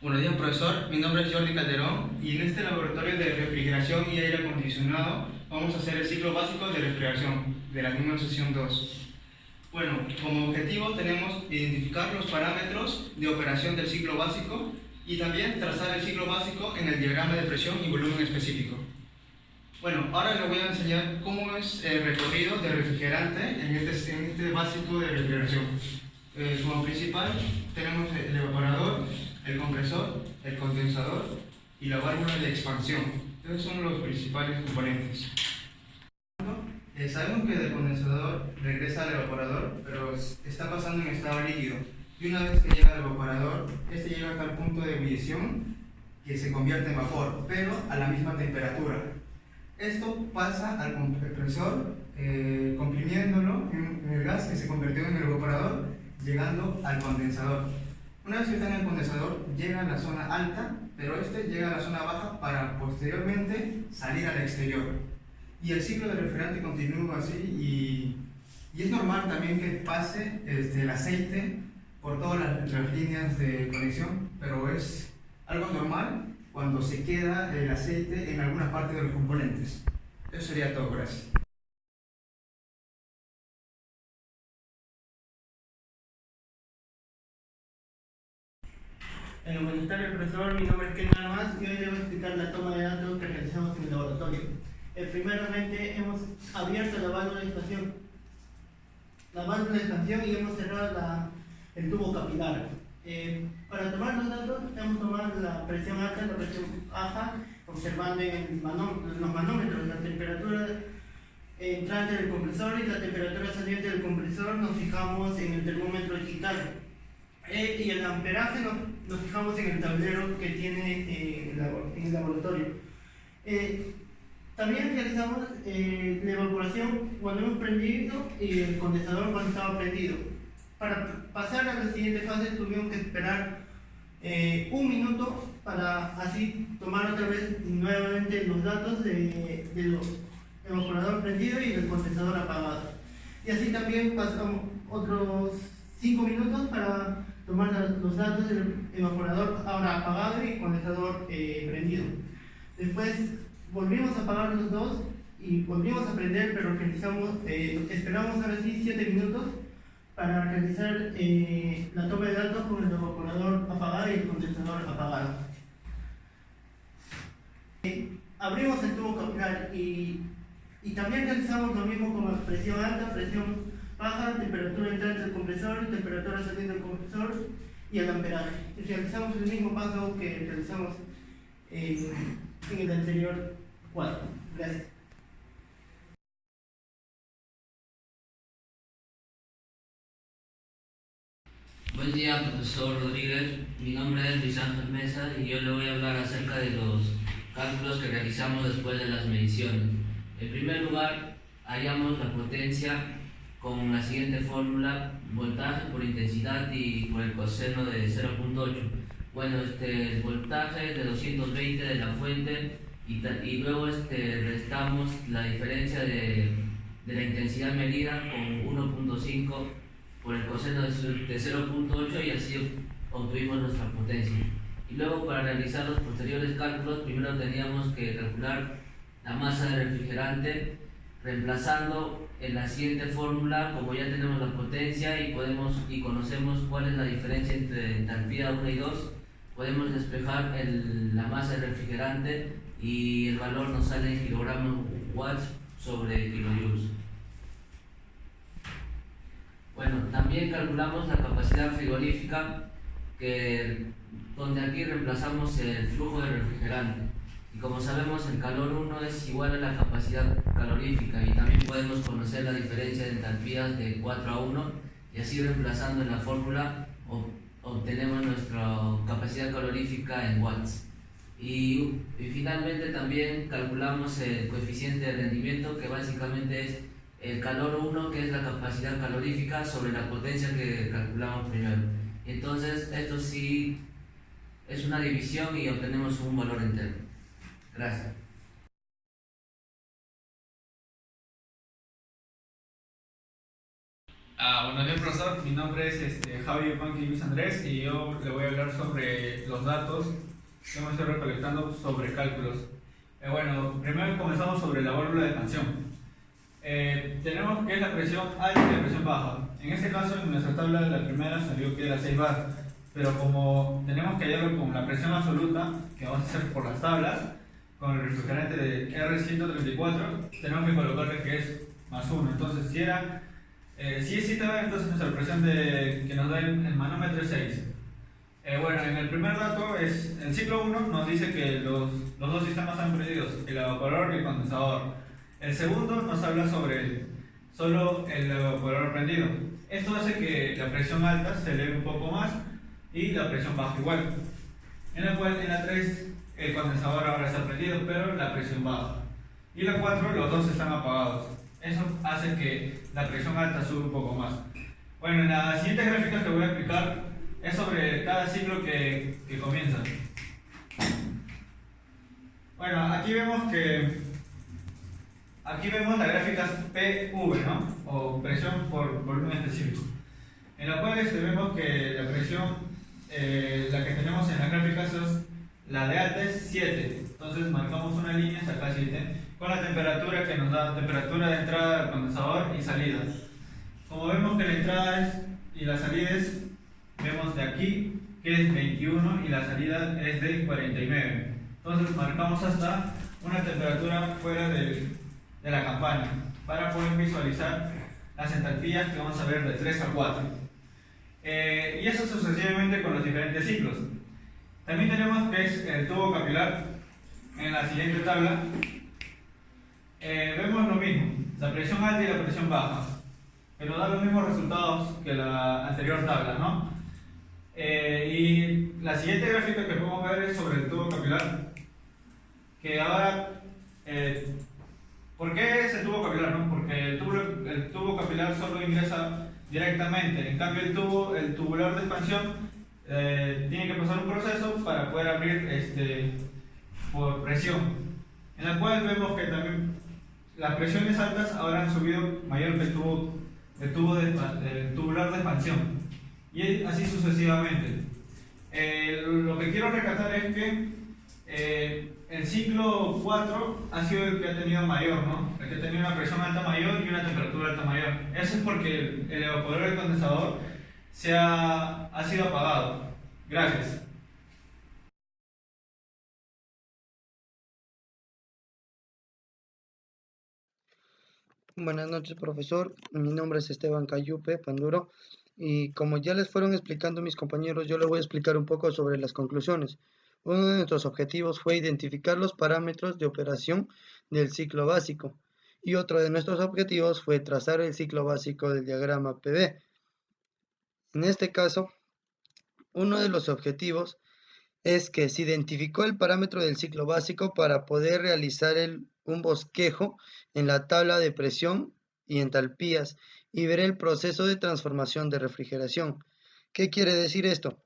Buenos días, profesor. Mi nombre es Jordi Calderón y en este laboratorio de refrigeración y aire acondicionado vamos a hacer el ciclo básico de refrigeración de la misma sesión 2. Bueno, como objetivo tenemos identificar los parámetros de operación del ciclo básico y también trazar el ciclo básico en el diagrama de presión y volumen específico. Bueno, ahora les voy a enseñar cómo es el recorrido del refrigerante en este básico de refrigeración. Como principal tenemos el evaporador, el compresor, el condensador y la válvula de expansión. Esos son los principales componentes. Sabemos que del condensador regresa al evaporador, pero está pasando en estado líquido. Y una vez que llega al evaporador, este llega hasta el punto de ebullición que se convierte en vapor, pero a la misma temperatura. Esto pasa al compresor, comprimiéndolo en el gas que se convirtió en el evaporador, llegando al condensador. Una vez que está en el condensador, llega a la zona alta, pero este llega a la zona baja para posteriormente salir al exterior. Y el ciclo de refrigerante continúa así y es normal también que pase el aceite por todas las líneas de conexión, pero es algo normal cuando se queda el aceite en alguna parte de los componentes. Eso sería todo, gracias. Buenas tardes, profesor. Mi nombre es Ken Armas y hoy les voy a explicar la toma de datos que realizamos en el laboratorio. Primeramente, hemos abierto la válvula de expansión. Y hemos cerrado el tubo capilar. Para tomar los datos, hemos tomado la presión alta y la presión baja, observando en los manómetros la temperatura entrante del compresor y la temperatura saliente del compresor. Nos fijamos en el termómetro digital. Y el amperaje nos fijamos en el tablero que tiene en el laboratorio. También realizamos la evaporación cuando hemos prendido y el condensador cuando estaba prendido. Para pasar a la siguiente fase tuvimos que esperar 1 minuto para así tomar otra vez nuevamente los datos del evaporador prendido y del condensador apagado. Y así también pasamos otros 5 minutos para tomar los datos del evaporador ahora apagado y condensador prendido. Después volvimos a apagar los dos y volvimos a prender, pero esperamos ahora sí 7 minutos para realizar la toma de datos con el evaporador apagado y el condensador apagado. Abrimos el tubo capilar y también realizamos lo mismo con la presión alta, presión baja, temperatura entrante del compresor, temperatura saliente del compresor y el amperaje. Y realizamos el mismo paso que realizamos en el anterior cuadro. Gracias. Buen día, profesor Rodríguez. Mi nombre es Luis Ángel Mesa y yo le voy a hablar acerca de los cálculos que realizamos después de las mediciones. En primer lugar, hallamos la potencia con la siguiente fórmula: voltaje por intensidad y por el coseno de 0.8. Bueno, el voltaje de 220 de la fuente y luego restamos la diferencia de la intensidad medida con 1.5 por el coseno de 0.8 y así obtuvimos nuestra potencia. Y luego, para realizar los posteriores cálculos, primero teníamos que calcular la masa del refrigerante reemplazando en la siguiente fórmula. Como ya tenemos la potencia y conocemos cuál es la diferencia entre entalpía 1 y 2, podemos despejar la masa del refrigerante y el valor nos sale en kilogramos watts sobre kilojoules. Bueno, también calculamos la capacidad frigorífica, donde aquí reemplazamos el flujo de refrigerante. Y como sabemos, el calor 1 es igual a la capacidad calorífica, y también podemos conocer la diferencia de entalpías de 4 a 1, y así reemplazando en la fórmula obtenemos nuestra capacidad calorífica en watts. Y finalmente también calculamos el coeficiente de rendimiento, que básicamente es el calor 1, que es la capacidad calorífica, sobre la potencia que calculamos primero. Entonces, esto sí es una división y obtenemos un valor entero. Gracias. Buenos días, profesor. Mi nombre es Javi Yupanqui Luis Andrés y yo le voy a hablar sobre los datos que hemos ido recolectando sobre cálculos. Bueno, primero comenzamos sobre la válvula de expansión. Tenemos que es la presión alta y la presión baja. En este caso, en nuestra tabla, la primera salió que era 6 bar, pero como tenemos que hallarlo con la presión absoluta, que vamos a hacer por las tablas, con el refrigerante de R134, tenemos que colocarle que es más 1. Entonces, si es 7 bar, entonces nuestra presión que nos da el manómetro es 6. Bueno, en el primer dato, el ciclo 1 nos dice que los dos sistemas están prendidos, el evaporador y el condensador. El segundo nos habla sobre solo el evaporador prendido. Esto hace que la presión alta se eleve un poco más y la presión baja igual. En la 3 el condensador ahora está prendido, pero la presión baja. Y la 4 los dos están apagados. Eso hace que la presión alta sube un poco más. Bueno, en las siguientes gráficas que voy a explicar es sobre cada ciclo que comienza. Bueno, aquí vemos las gráficas PV, ¿no? O presión por volumen específico. En la cual vemos que la presión, la que tenemos en las gráficas es la de alta es 7. Entonces marcamos una línea hasta acá 7 con la temperatura que nos da temperatura de entrada del condensador y salida. Como vemos que la entrada y la salida vemos de aquí que es 21 y la salida es de 49. Entonces marcamos hasta una temperatura fuera de la campana para poder visualizar las entalpías que vamos a ver de 3 a 4. Y eso sucesivamente con los diferentes ciclos. También tenemos que es el tubo capilar. En la siguiente tabla vemos lo mismo, la presión alta y la presión baja, pero da los mismos resultados que la anterior tabla, ¿no? Y la siguiente gráfica que podemos ver es sobre el tubo capilar, que ahora, ¿por qué es el tubo capilar? No? Porque el tubo capilar solo ingresa directamente, en cambio el tubular de expansión tiene que pasar un proceso para poder abrir por presión, en la cual vemos que también las presiones altas ahora han subido mayor que el tubular de expansión, y así sucesivamente. Lo que quiero rescatar es que el ciclo 4 ha sido el que ha tenido mayor, ¿no? El que ha tenido una presión alta mayor y una temperatura alta mayor. Eso es porque el evaporador del condensador ha sido apagado. Gracias. Buenas noches, profesor. Mi nombre es Esteban Cayupe Panduro y como ya les fueron explicando mis compañeros, yo les voy a explicar un poco sobre las conclusiones. Uno de nuestros objetivos fue identificar los parámetros de operación del ciclo básico y otro de nuestros objetivos fue trazar el ciclo básico del diagrama PV. En este caso, uno de los objetivos es que se identificó el parámetro del ciclo básico para poder realizar un bosquejo en la tabla de presión y entalpías y ver el proceso de transformación de refrigeración. ¿Qué quiere decir esto?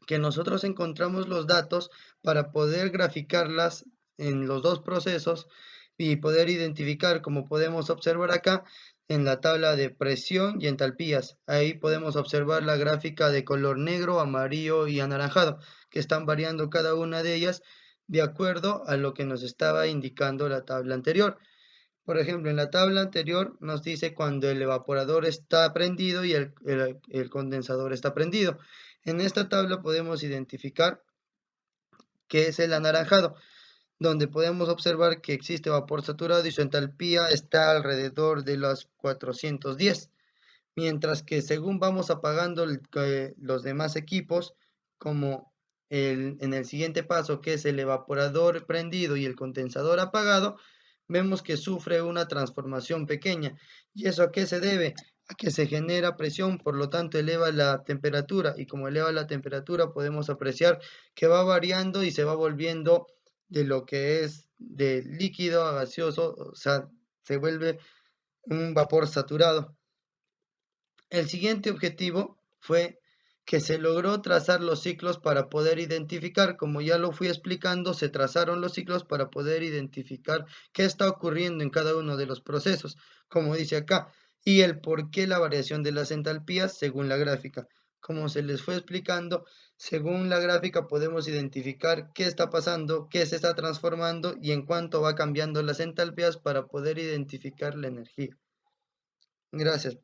Que nosotros encontramos los datos para poder graficarlas en los dos procesos y poder identificar, como podemos observar acá, en la tabla de presión y entalpías. Ahí podemos observar la gráfica de color negro, amarillo y anaranjado, que están variando cada una de ellas de acuerdo a lo que nos estaba indicando la tabla anterior. Por ejemplo, en la tabla anterior nos dice cuando el evaporador está prendido y el condensador está prendido. En esta tabla podemos identificar que es el anaranjado, donde podemos observar que existe vapor saturado y su entalpía está alrededor de los 410, mientras que según vamos apagando los demás equipos, como en el siguiente paso, que es el evaporador prendido y el condensador apagado, vemos que sufre una transformación pequeña. ¿Y eso a qué se debe? A que se genera presión, por lo tanto eleva la temperatura, y como eleva la temperatura podemos apreciar que va variando y se va volviendo de lo que es de líquido a gaseoso, o sea, se vuelve un vapor saturado. El siguiente objetivo fue que se logró trazar los ciclos para poder identificar, como ya lo fui explicando, se trazaron los ciclos para poder identificar qué está ocurriendo en cada uno de los procesos. Como dice acá, y el por qué la variación de las entalpías según la gráfica. Como se les fue explicando, según la gráfica podemos identificar qué está pasando, qué se está transformando y en cuánto va cambiando las entalpías para poder identificar la energía. Gracias.